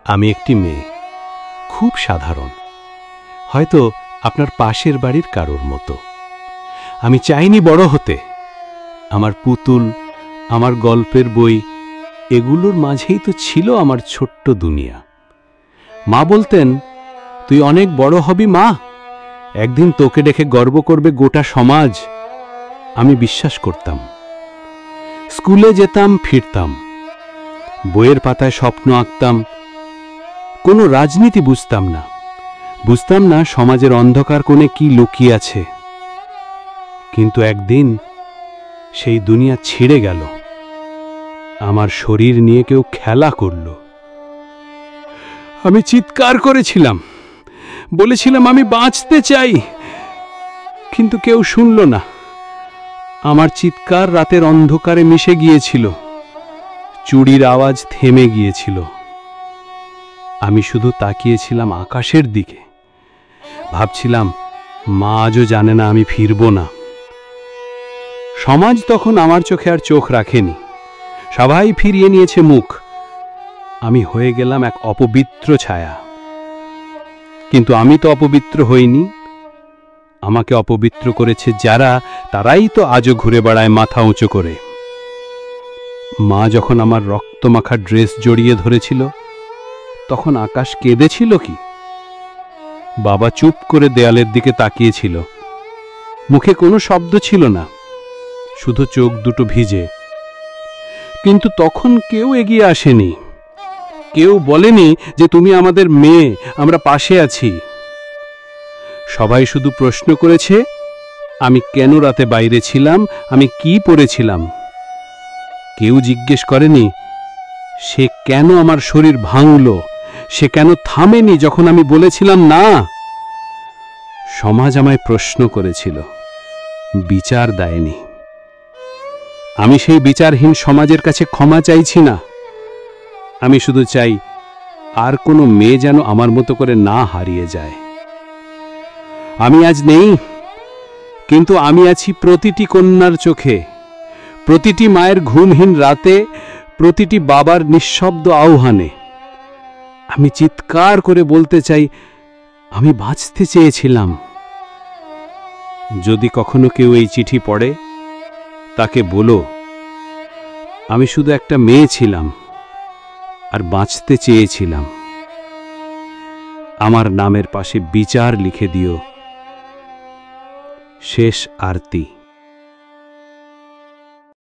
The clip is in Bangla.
আমি একটি মেয়ে, খুব সাধারণ, হয়তো আপনার পাশের বাড়ির কারোর মতো। আমি চাইনি বড় হতে। আমার পুতুল, আমার গল্পের বই, এগুলোর মাঝেই তো ছিল আমার ছোট্ট দুনিয়া। মা বলতেন, তুই অনেক বড় হবি মা, একদিন তোকে দেখে গর্ব করবে গোটা সমাজ। আমি বিশ্বাস করতাম। স্কুলে যেতাম, ফিরতাম, বইয়ের পাতায় স্বপ্ন আঁকতাম। কোনো রাজনীতি বুঝতাম না সমাজের অন্ধকার কোণে কি লুকিয়ে আছে। কিন্তু একদিন সেই দুনিয়া ছিঁড়ে গেল। আমার শরীর নিয়ে কেউ খেলা করল। আমি চিৎকার করেছিলাম, বলেছিলাম আমি বাঁচতে চাই, কিন্তু কেউ শুনল না। আমার চিৎকার রাতের অন্ধকারে মিশে গিয়েছিল, চুড়ির আওয়াজ থেমে গিয়েছিল। আমি শুধু তাকিয়েছিলাম আকাশের দিকে, ভাবছিলাম মা আজও জানে না আমি ফিরব না। সমাজ তখন আমার চোখে আর চোখ রাখেনি, সবাই ফিরিয়ে নিয়েছে মুখ। আমি হয়ে গেলাম এক অপবিত্র ছায়া। কিন্তু আমি তো অপবিত্র হইনি। আমাকে অপবিত্র করেছে যারা, তারাই তো আজও ঘুরে বেড়ায় মাথা উঁচু করে। মা যখন আমার রক্তমাখা ড্রেস জড়িয়ে ধরেছিল, তখন আকাশ কেঁদেছিল কি? বাবা চুপ করে দেয়ালের দিকে তাকিয়েছিল, মুখে কোনো শব্দ ছিল না, শুধু চোখ দুটো ভিজে। কিন্তু তখন কেউ এগিয়ে আসেনি, কেউ বলেনি যে তুমি আমাদের মেয়ে, আমরা পাশে আছি। সবাই শুধু প্রশ্ন করেছে, আমি কেন রাতে বাইরে ছিলাম, আমি কি পড়েছিলাম। কেউ জিজ্ঞেস করেনি সে কেন আমার শরীর ভাঙল, সে কেন থামেনি যখন আমি বলেছিলাম না। সমাজ আমায় প্রশ্ন করেছিল, বিচার দেয়নি। আমি সেই বিচারহীন সমাজের কাছে ক্ষমা চাইছি না। আমি শুধু চাই আর কোনো মেয়ে যেন আমার মতো করে না হারিয়ে যায়। আমি আজ নেই, কিন্তু আমি আছি প্রতিটি কন্যার চোখে, প্রতিটি মায়ের ঘুমহীন রাতে, প্রতিটি বাবার নিঃশব্দ আহ্বানে। আমি চিৎকার করে বলতে চাই, আমি বাঁচতে চেয়েছিলাম। যদি কখনো কেউ এই চিঠি পড়ে, তাকে বলো, আমি শুধু একটা মেয়ে ছিলাম আর বাঁচতে চেয়েছিলাম। আমার নামের পাশে বিচার লিখে দিও। শেষ আরতি।